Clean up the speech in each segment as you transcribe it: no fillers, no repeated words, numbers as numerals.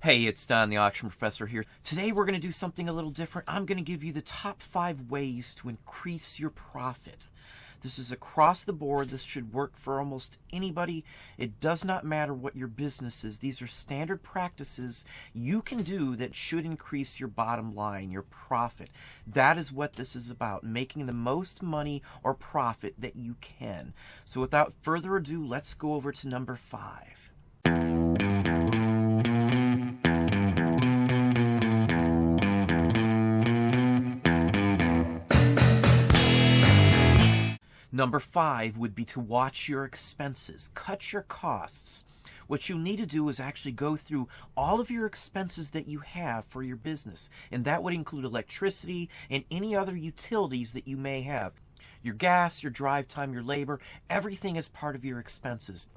Hey, it's Don, the Auction Professor here. Today we're going to do something a little different. I'm going to give you the top 5 ways to increase your profit. This is across the board. This should work for almost anybody. It does not matter what your business is. These are standard practices you can do that should increase your bottom line, your profit. That is what this is about, making the most money or profit that you can. So without further ado, let's go over to number 5. Number 5 would be to watch your expenses, cut your costs. What you need to do is actually go through all of your expenses that you have for your business, and that would include electricity and any other utilities that you may have. Your gas, your drive time, your labor, everything is part of your expenses.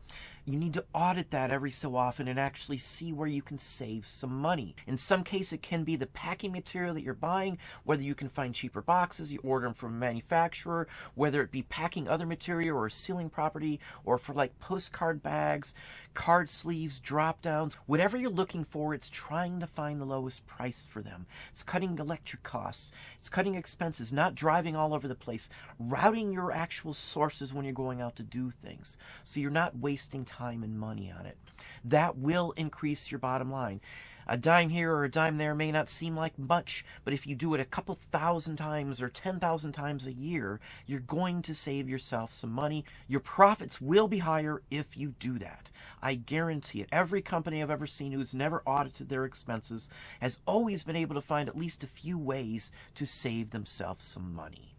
You need to audit that every so often and actually see where you can save some money. In some cases, it can be the packing material that you're buying, whether you can find cheaper boxes, you order them from a manufacturer, whether it be packing other material or sealing property, or for like postcard bags, card sleeves, drop downs, whatever you're looking for, it's trying to find the lowest price for them. It's cutting electric costs, it's cutting expenses, not driving all over the place, routing your actual sources when you're going out to do things, so you're not wasting time and money on it. That will increase your bottom line. A dime here or a dime there may not seem like much, but if you do it a couple thousand times or 10,000 times a year, you're going to save yourself some money. Your profits will be higher if you do that. I guarantee it. Every company I've ever seen who's never audited their expenses has always been able to find at least a few ways to save themselves some money.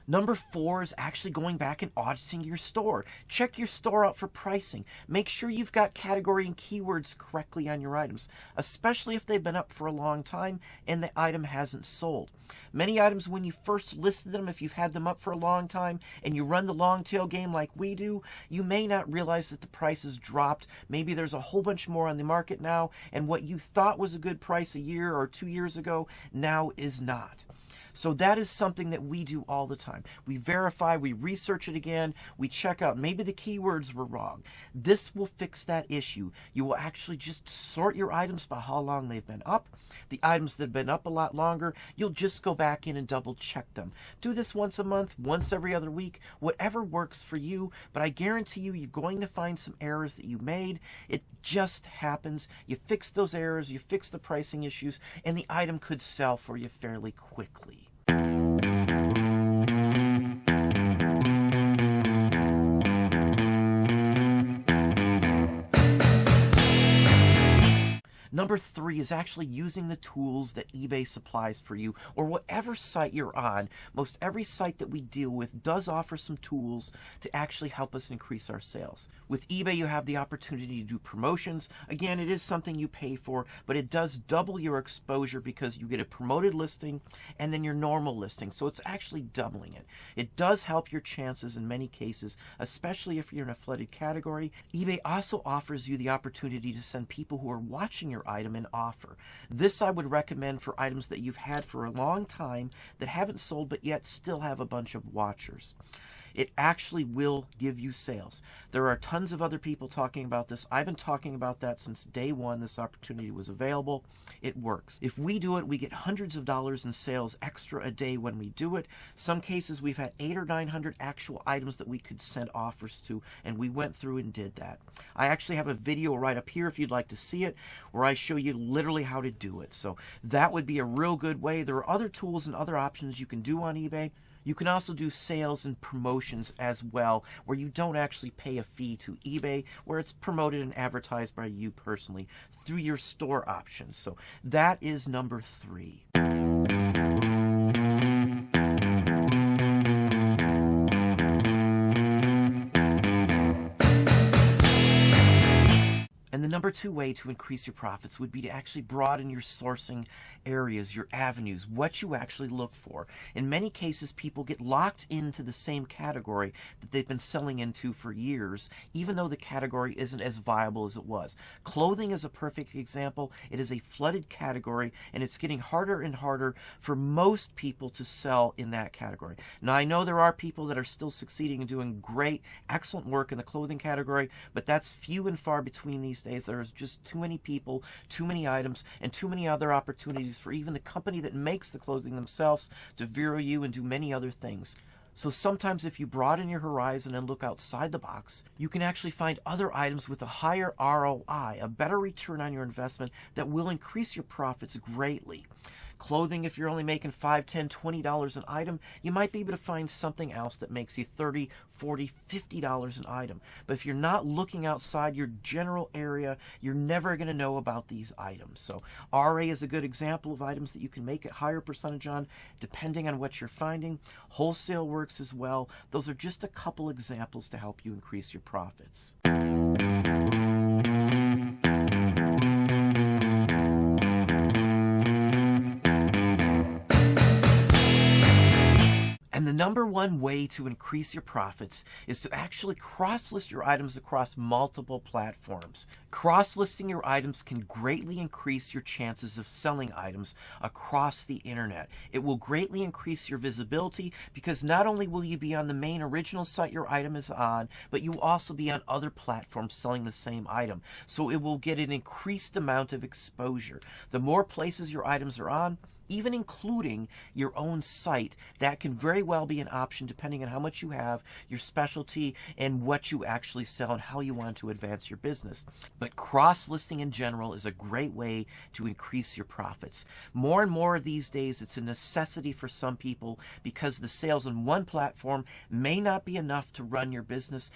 Number 4 is actually going back and auditing your store. Check your store out for pricing. Make sure you've got category and keywords correctly on your items, especially if they've been up for a long time and the item hasn't sold. Many items, when you first listed them, if you've had them up for a long time and you run the long tail game like we do, you may not realize that the price has dropped. Maybe there's a whole bunch more on the market now, and what you thought was a good price a year or 2 years ago now is not. So that is something that we do all the time. We verify, we research it again, we check out maybe the keywords were wrong. This will fix that issue. You will actually just sort your items by how long they've been up. The items that have been up a lot longer, you'll just go back in and double check them. Do this once a month, once every other week, whatever works for you, but I guarantee you, you're going to find some errors that you made. It just happens. You fix those errors, you fix the pricing issues, and the item could sell for you fairly quickly. Number 3 is actually using the tools that eBay supplies for you, or whatever site you're on. Most every site that we deal with does offer some tools to actually help us increase our sales. With eBay, you have the opportunity to do promotions. Again, it is something you pay for, but it does double your exposure because you get a promoted listing and then your normal listing. So it's actually doubling it. It does help your chances in many cases, especially if you're in a flooded category. eBay also offers you the opportunity to send people who are watching your item an offer. This I would recommend for items that you've had for a long time that haven't sold but yet still have a bunch of watchers. It actually will give you sales. There are tons of other people talking about this. I've been talking about that since day one this opportunity was available. It works. If we do it, we get hundreds of dollars in sales extra a day when we do it. Some cases we've had 800 or 900 actual items that we could send offers to, and we went through and did that. I actually have a video right up here if you'd like to see it, where I show you literally how to do it. So that would be a real good way. There are other tools and other options you can do on eBay. You can also do sales and promotions as well, where you don't actually pay a fee to eBay, where it's promoted and advertised by you personally through your store options. So that is number 3. And the number 2 way to increase your profits would be to actually broaden your sourcing areas, your avenues, what you actually look for. In many cases, people get locked into the same category that they've been selling into for years, even though the category isn't as viable as it was. Clothing is a perfect example. It is a flooded category, and it's getting harder and harder for most people to sell in that category. Now, I know there are people that are still succeeding and doing great, excellent work in the clothing category, but that's few and far between these days. There's just too many people, too many items, and too many other opportunities for even the company that makes the clothing themselves to vero you and do many other things. So sometimes if you broaden your horizon and look outside the box, you can actually find other items with a higher ROI, a better return on your investment that will increase your profits greatly. Clothing, if you're only making $5, $10, $20 an item, you might be able to find something else that makes you $30, $40, $50 an item. But if you're not looking outside your general area, you're never going to know about these items. So RA is a good example of items that you can make a higher percentage on, depending on what you're finding. Wholesale works as well. Those are just a couple examples to help you increase your profits. And the number 1 way to increase your profits is to actually cross-list your items across multiple platforms. Cross-listing your items can greatly increase your chances of selling items across the internet. It will greatly increase your visibility because not only will you be on the main original site your item is on, but you will also be on other platforms selling the same item. So it will get an increased amount of exposure. The more places your items are on, even including your own site, that can very well be an option depending on how much you have, your specialty, and what you actually sell and how you want to advance your business. But cross-listing in general is a great way to increase your profits. More and more these days, it's a necessity for some people because the sales on one platform may not be enough to run your business.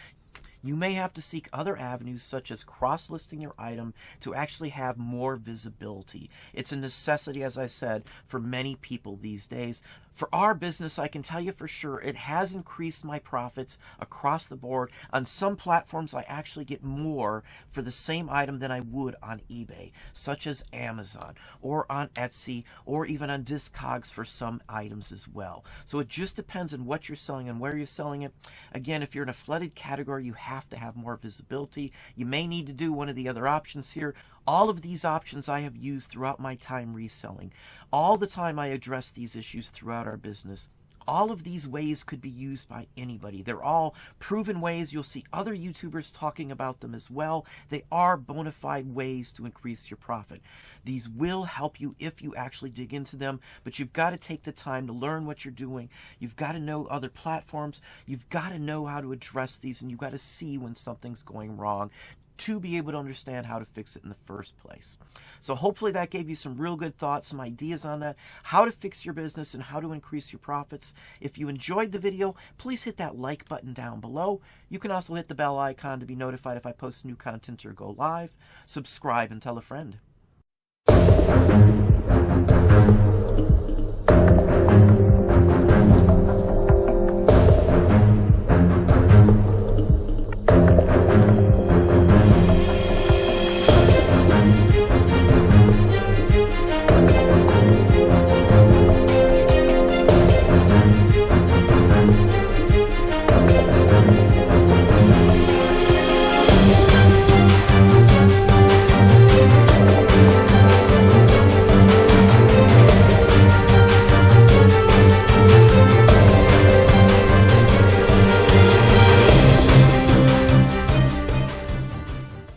You may have to seek other avenues such as cross-listing your item to actually have more visibility. It's a necessity, as I said, for many people these days. For our business, I can tell you for sure it has increased my profits across the board. On some platforms, I actually get more for the same item than I would on eBay, such as Amazon or on Etsy or even on Discogs for some items as well. So it just depends on what you're selling and where you're selling it. Again, if you're in a flooded category, you have to have more visibility. You may need to do one of the other options here. All of these options I have used throughout my time reselling. All the time I address these issues throughout our business. All of these ways could be used by anybody. They're all proven ways. You'll see other YouTubers talking about them as well. They are bona fide ways to increase your profit. These will help you if you actually dig into them, but you've got to take the time to learn what you're doing. You've got to know other platforms. You've got to know how to address these, and you've got to see when something's going wrong to be able to understand how to fix it in the first place. So hopefully that gave you some real good thoughts, some ideas on that, how to fix your business and how to increase your profits. If you enjoyed the video, please hit that like button down below. You can also hit the bell icon to be notified if I post new content or go live. Subscribe and tell a friend.